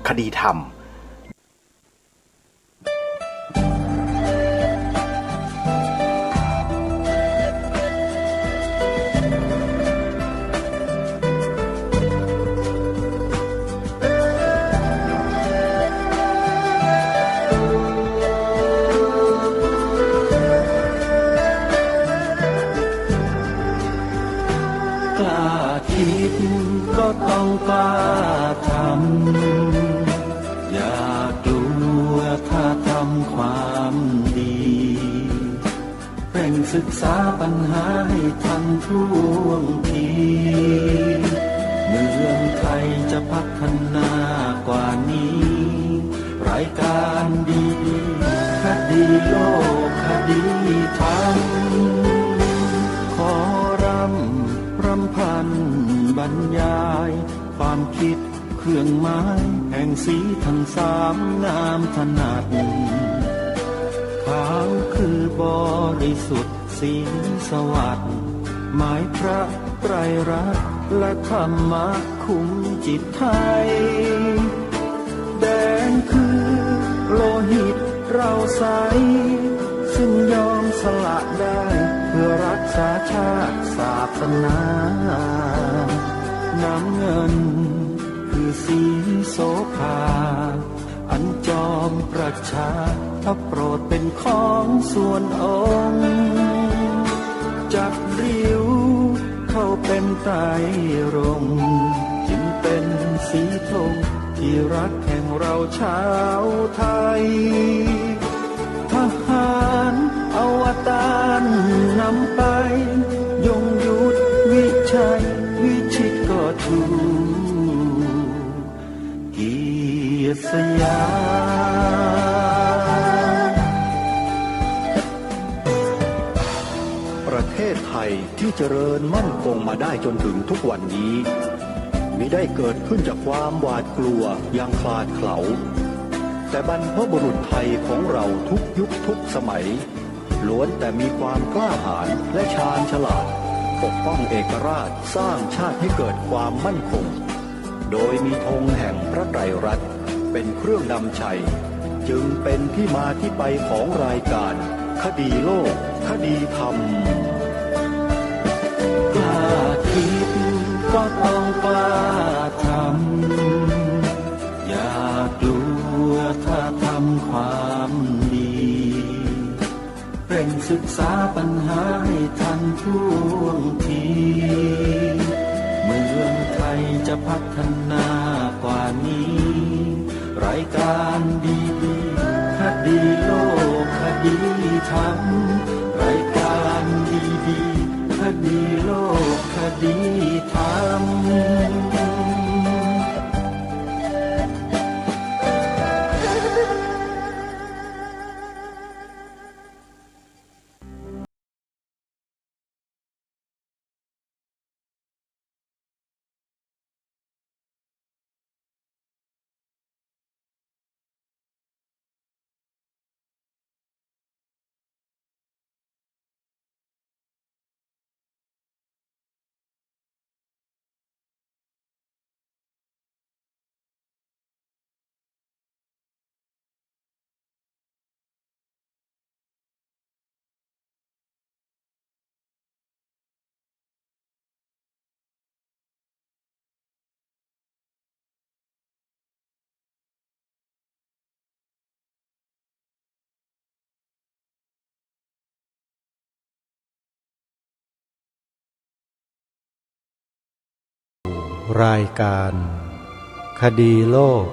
คดีธรรมกล้าคิดก็ต้องกล้าทำอย่ากลัวถ้าทำความดีเร่งศึกษาปัญหาให้ทันท่วงทีเมืองไทยจะพัฒนากว่านี้รายการดีคดีโลกคดีธรรมขอรำพันบรรยายความคิดเครื่องหมายแห่งสีทันสามงามถนัดขาวคือบริสุทธิ์สีสวัสดิ์หมายพระไตรรัตน์และธรรมะคุ้มจิตไทยแดงคือโลหิตเราใสซึ่งยอมสละได้เพื่อรักษาชาติศาสนาน้ำเงินคือสีโสภาอันจอมประชาถ้าโปรดเป็นของส่วนองค์จับริ้วเข้าเป็นไตรรงค์จึงเป็นสีธงที่รักแห่งเราชาวไทยทหารอวตารนำไปยงยุทธวิชัยวิชิตก็ถูกเกียรติสยามประเทศไทยที่เจริญมั่นคงมาได้จนถึงทุกวันนี้มิได้เกิดขึ้นจากความหวาดกลัวอย่างคลาดเขลาแต่บรรพบุรุษไทยของเราทุกยุคทุกสมัยล้วนแต่มีความกล้าหาญและชาญฉลาดปกป้องเอกราชสร้างชาติให้เกิดความมั่นคงโดยมีธงแห่งพระไตรรัตน์เป็นเครื่องนำชัยจึงเป็นที่มาที่ไปของรายการคดีโลกคดีธรรมกล้าคิดก็ต้องกล้าทำอย่ากลัวถ้าทำความดีเร่งศึกษาปัญหาให้ทันท่วงทีเมืองไทยจะพัฒนากว่านี้รายการดีคดีโลกคดีธรรมรายการดีคดีโลกคดีธรรมรายการคดีโลก